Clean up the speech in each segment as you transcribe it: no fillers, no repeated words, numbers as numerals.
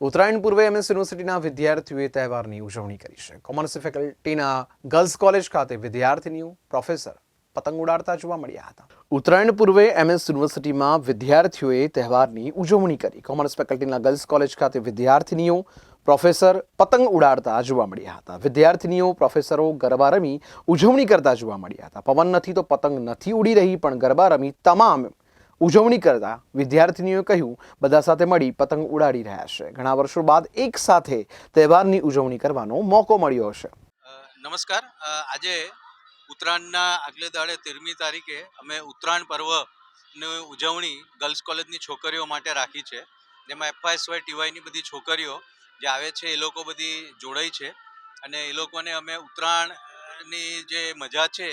ઉત્તરાયણ પૂર્વે એમએસ યુનિવર્સિટીના વિદ્યાર્થીઓએ તહેવારની ઉજવણી કરી છે. કોમર્સ ફેકલ્ટીના ગર્લ્સ કોલેજ ખાતે વિદ્યાર્થીનીઓ પ્રોફેસર પતંગ ઉડાડતા જોવા મળ્યા હતા. ઉત્તરાયણ પૂર્વે એમએસ યુનિવર્સિટીમાં વિદ્યાર્થીઓએ તહેવારની ઉજવણી કરી. કોમર્સ ફેકલ્ટીના ગર્લ્સ કોલેજ ખાતે વિદ્યાર્થીનીઓ પ્રોફેસર પતંગ ઉડાડતા જોવા મળ્યા હતા. વિદ્યાર્થીનીઓ પ્રોફેસરો ગરબા રમી ઉજવણી કરતા જોવા મળ્યા હતા. પવન નથી તો પતંગ નથી ઉડી રહી, પણ ગરબા રમી તમામ ઉજવણી કરતા વિદ્યાર્થીનીઓએ કહ્યું, બધા સાથે મળી પતંગ ઉડાડી રહ્યા છે. ઘણા વર્ષો બાદ એક સાથે તહેવારની ઉજવણી કરવાનો મોકો મળ્યો હશે. નમસ્કાર. આજે ઉત્તરાયણના આગલે દાડે 13મી તારીખે અમે ઉત્તરાયણ પર્વની ઉજવણી ગર્લ્સ કોલેજની છોકરીઓ માટે રાખી છે. જેમાં FY TYની બધી છોકરીઓ જે આવે છે એ લોકો બધી જોડાઈ છે અને એ લોકોને અમે ઉત્તરાયણની જે મજા છે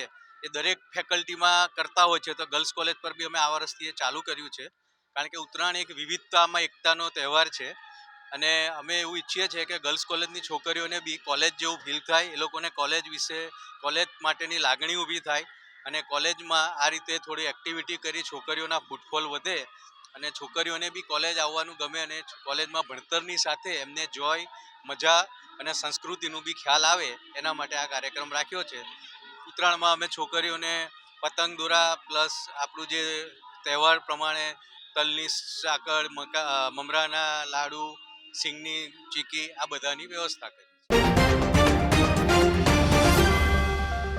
એ દરેક ફેકલ્ટીમાં કરતા હોય છે. તો ગર્લ્સ કોલેજ પર બી અમે આ વર્ષથી એ ચાલુ કર્યું છે, કારણ કે ઉત્તરાયણ એક વિવિધતામાં એકતાનો તહેવાર છે અને અમે એવું ઈચ્છીએ છીએ કે ગર્લ્સ કોલેજની છોકરીઓને બી કોલેજ જેવું ફીલ થાય, એ લોકોને કોલેજ વિશે, કોલેજ માટેની લાગણી ઊભી થાય અને કોલેજમાં આ રીતે થોડી એક્ટિવિટી કરી છોકરીઓના ફૂટફોલ વધે અને છોકરીઓને બી કોલેજ આવવાનું ગમે અને કોલેજમાં ભણતરની સાથે એમને જોય, મજા અને સંસ્કૃતિનું બી ખ્યાલ આવે, એના માટે આ કાર્યક્રમ રાખ્યો છે. ઉત્તરાયણમાં અમે છોકરીઓને પતંગ દોરા પ્લસ આપણું જે તહેવાર પ્રમાણે તલની સાકર, મમરાના લાડુ, સિંગની ચીકી આ બધાની વ્યવસ્થા કરી છે.